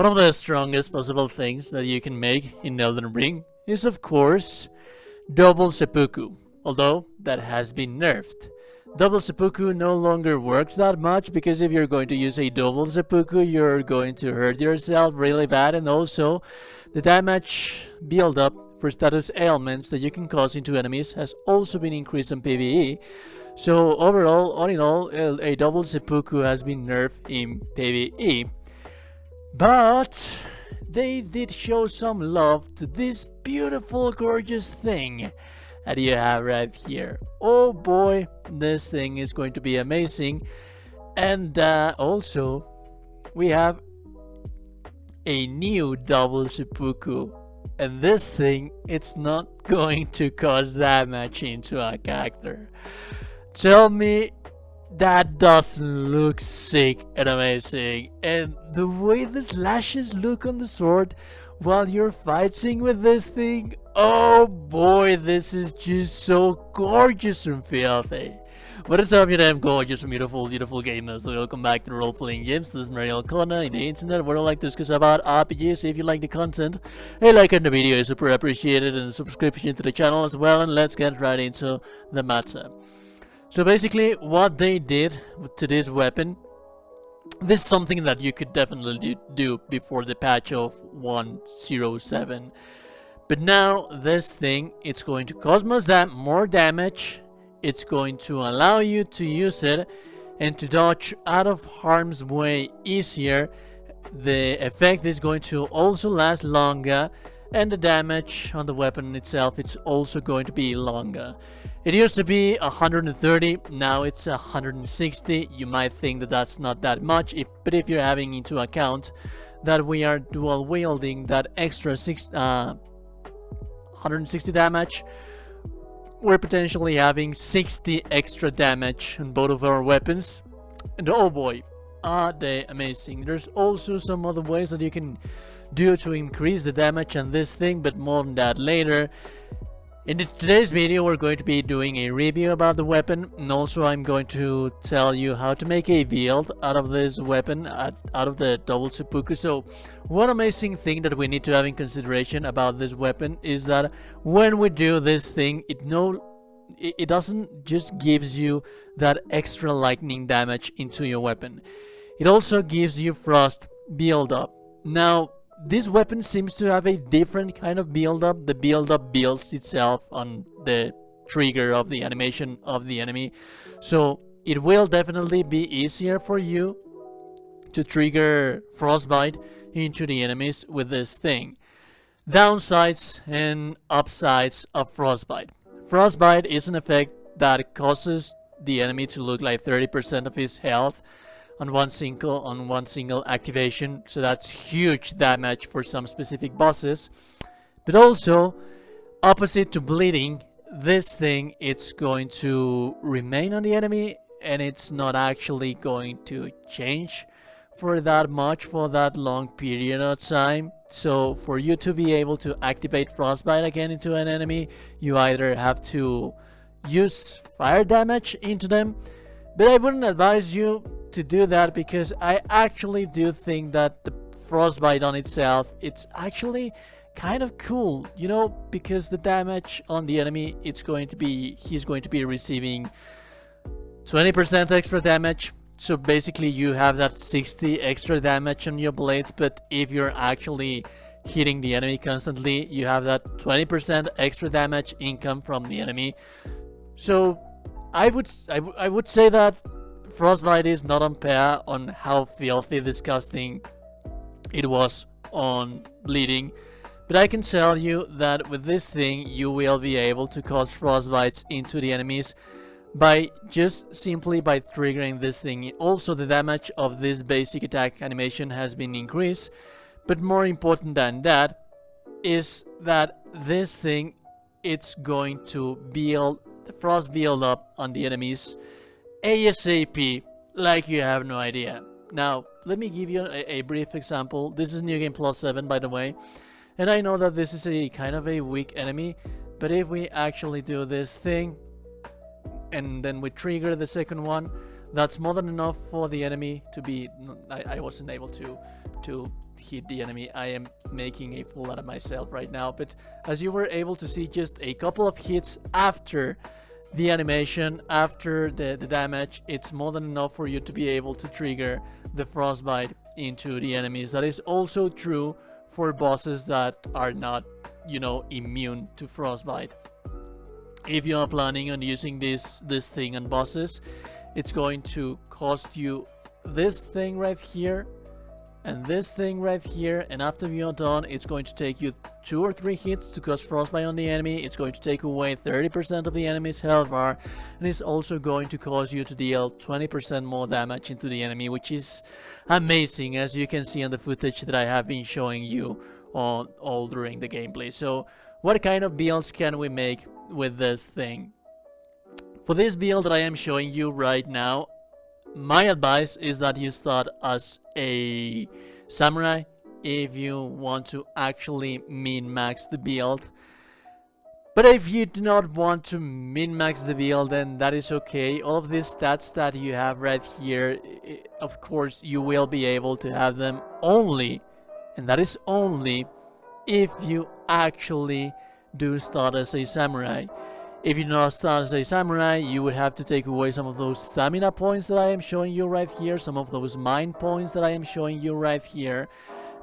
One of the strongest possible things that you can make in Elden Ring is, of course, double seppuku, although that has been nerfed. Double seppuku no longer works that much, because if you're going to use a double seppuku, you're going to hurt yourself really bad, and also the damage build up for status ailments that you can cause into enemies has also been increased in PvE. So overall, all in all, a double seppuku has been nerfed in PvE. But they did show some love to this beautiful, gorgeous thing that you have right here. Oh boy, this thing is going to be amazing. And also, we have a new double seppuku. And this thing, it's not going to cause damage into a character. Tell me that doesn't look sick and amazing. And the way the slashes look on the sword while you're fighting with this thing, oh boy, this is just so gorgeous and filthy. What is up, you damn gorgeous and beautiful gamers? Welcome back to Role Playing Games. This is Mariel Corner in the internet, where I like to discuss about RPGs. If you like the content, a like on the video is super appreciated, and a subscription to the channel as well. And let's get right into the matter. So basically, what they did to this weapon, this is something that you could definitely do before the patch of 1.07. But now, this thing, it's going to cause more damage. It's going to allow you to use it and to dodge out of harm's way easier. The effect is going to also last longer, and the damage on the weapon itself, it's also going to be longer. It used to be 130, now it's 160. You might think that that's not that much, but if you're having into account that we are dual wielding that extra 160 damage, we're potentially having 60 extra damage on both of our weapons. And oh boy, are they amazing. There's also some other ways that you can do to increase the damage on this thing, but more on that later. In today's video, we're going to be doing a review about the weapon, and also I'm going to tell you how to make a build out of this weapon, out of the double seppuku. So one amazing thing that we need to have in consideration about this weapon is that when we do this thing, it doesn't just gives you that extra lightning damage into your weapon. It also gives you frost build up. Now, this weapon seems to have a different kind of build-up. The build-up builds itself on the trigger of the animation of the enemy. So it will definitely be easier for you to trigger Frostbite into the enemies with this thing. Downsides and upsides of Frostbite. Frostbite is an effect that causes the enemy to look like 30% of his health on one single activation, so that's huge damage for some specific bosses. But also, opposite to bleeding, this thing, it's going to remain on the enemy, and it's not actually going to change for that much for that long period of time. So for you to be able to activate Frostbite again into an enemy, you either have to use fire damage into them, but I wouldn't advise you to do that, because I actually do think that the Frostbite on itself, it's actually kind of cool, you know, because the damage on the enemy, he's going to be receiving 20% extra damage. So basically you have that 60 extra damage on your blades, but if you're actually hitting the enemy constantly, you have that 20% extra damage income from the enemy. So I would say that Frostbite is not on par on how filthy disgusting it was on bleeding, but I can tell you that with this thing you will be able to cause Frostbites into the enemies by just simply by triggering this thing. Also, the damage of this basic attack animation has been increased, but more important than that is that this thing, it's going to build the frost build up on the enemies ASAP, like you have no idea. Now, let me give you a brief example. This is New Game Plus 7, by the way, and I know that this is a kind of a weak enemy, but if we actually do this thing, and then we trigger the second one, that's more than enough for the enemy to be... I wasn't able to hit the enemy. I am making a fool out of myself right now, but as you were able to see, just a couple of hits after the animation, after the damage, it's more than enough for you to be able to trigger the Frostbite into the enemies. That is also true for bosses that are not, you know, immune to Frostbite. If you are planning on using this thing on bosses, it's going to cost you this thing right here and this thing right here, and after you're done, it's going to take you 2 or 3 hits to cause Frostbite on the enemy. It's going to take away 30% of the enemy's health bar, and it's also going to cause you to deal 20% more damage into the enemy, which is amazing, as you can see on the footage that I have been showing you all during the gameplay. So what kind of builds can we make with this thing? For this build that I am showing you right now, my advice is that you start as a samurai if you want to actually min-max the build. But if you do not want to min-max the build, then that is okay. All of these stats that you have right here, of course you will be able to have them only, and that is only, if you actually do start as a samurai. If you do not start as a samurai, you would have to take away some of those stamina points that I am showing you right here, some of those mind points that I am showing you right here.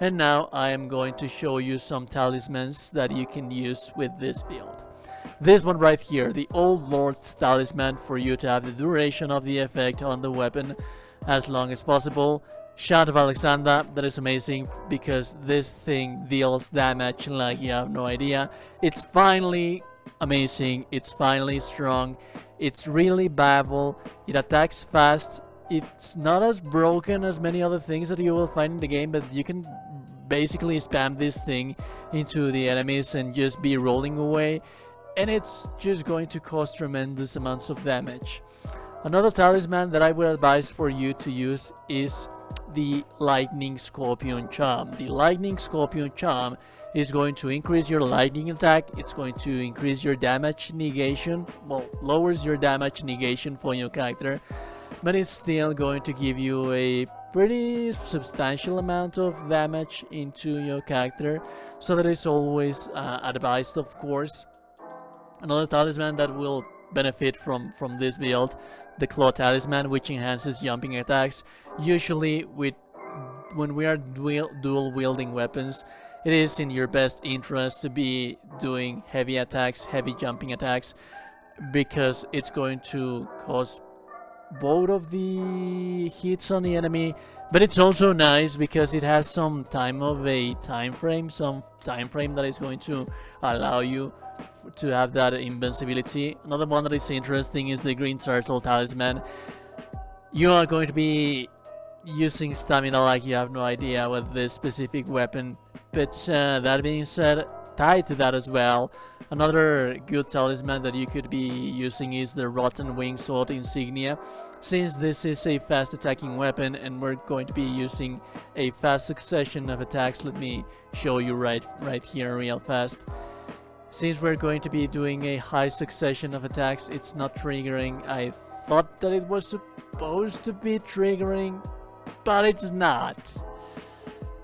And now I am going to show you some talismans that you can use with this build. This one right here, the Old Lord's Talisman, for you to have the duration of the effect on the weapon as long as possible. Shout of Alexander, that is amazing, because this thing deals damage like you have no idea. It's finally amazing, it's finally strong, it's really viable, it attacks fast, it's not as broken as many other things that you will find in the game, but you can basically spam this thing into the enemies and just be rolling away, and it's just going to cause tremendous amounts of damage. Another talisman that I would advise for you to use is the Lightning Scorpion Charm. The Lightning Scorpion Charm is going to increase your lightning attack, it's going to increase your damage negation, well, lowers your damage negation for your character, but it's still going to give you a pretty substantial amount of damage into your character, so that is always advised, of course. Another talisman that will benefit from this build, the Claw Talisman, which enhances jumping attacks. Usually when we are dual wielding weapons, it is in your best interest to be doing heavy attacks, heavy jumping attacks, because it's going to cause both of the hits on the enemy, but it's also nice because it has some time frame that is going to allow you to have that invincibility. Another one that is interesting is the Green Turtle Talisman. You are going to be using stamina like you have no idea with this specific weapon, but that being said, tied to that as well, another good talisman that you could be using is the Rotten Wing Sword Insignia. Since this is a fast attacking weapon and we're going to be using a fast succession of attacks, let me show you right here real fast. Since we're going to be doing a high succession of attacks, it's not triggering. I thought that it was supposed to be triggering, but it's not.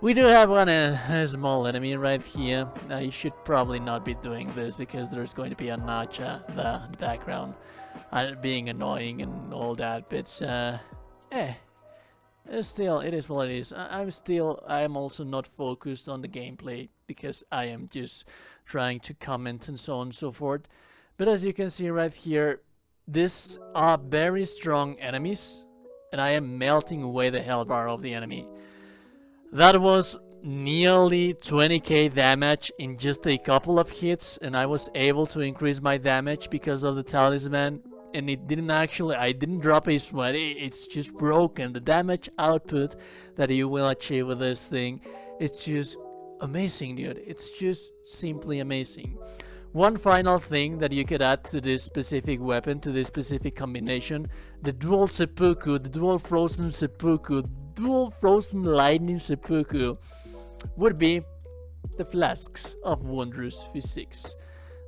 We do have a small enemy right here. I should probably not be doing this because there's going to be a notch at the background being annoying and all that, but still, it is what it is. I am also not focused on the gameplay because I am just trying to comment and so on and so forth. But as you can see right here, these are very strong enemies, and I am melting away the health bar of the enemy. That was nearly 20k damage in just a couple of hits, and I was able to increase my damage because of the talisman. And it didn't actually, I didn't drop a sweat, it's just broken. The damage output that you will achieve with this thing, it's just amazing, dude. It's just simply amazing. One final thing that you could add to this specific weapon, to this specific combination, the dual seppuku, the dual frozen seppuku, dual frozen lightning seppuku, would be the Flasks of Wondrous Physics.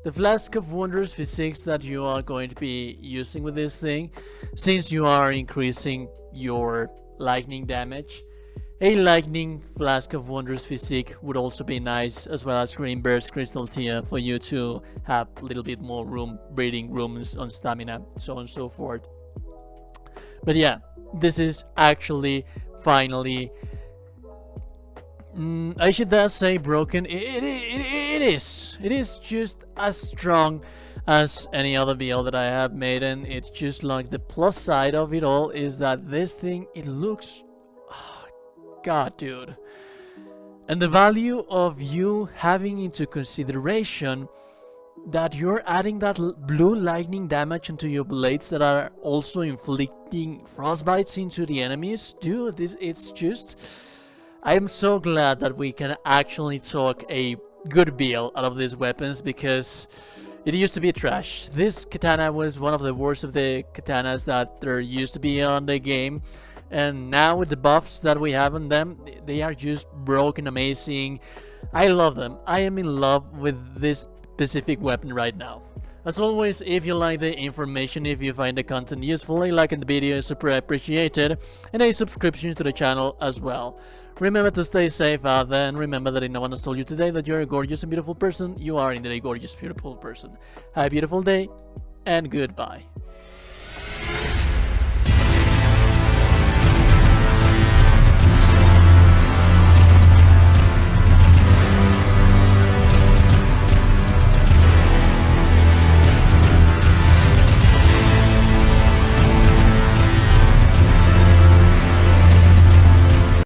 The Flask of Wondrous Physics that you are going to be using with this thing, since you are increasing your lightning damage, A lightning flask of wondrous physique would also be nice, as well as green burst crystal tear for you to have a little bit more room, breathing rooms on stamina, so on and so forth. But yeah, this is actually finally, I should thus say broken. It is just as strong as any other build that I have made, and it's just like the plus side of it all is that this thing, it looks, God, dude. And the value of you having into consideration that you're adding that blue lightning damage into your blades that are also inflicting frostbites into the enemies, dude, it's just, I'm so glad that we can actually talk a good build out of these weapons, because it used to be trash. This katana was one of the worst of the katanas that there used to be on the game, and now with the buffs that we have on them, they are just broken amazing. I love them. I am in love with this specific weapon right now. As always, if you like the information, if you find the content useful, a like in the video is super appreciated, and a subscription to the channel as well. Remember to stay safe out there, and remember that if no one has told you today that you're a gorgeous and beautiful person, you are indeed a gorgeous, beautiful person. Have a beautiful day, and goodbye.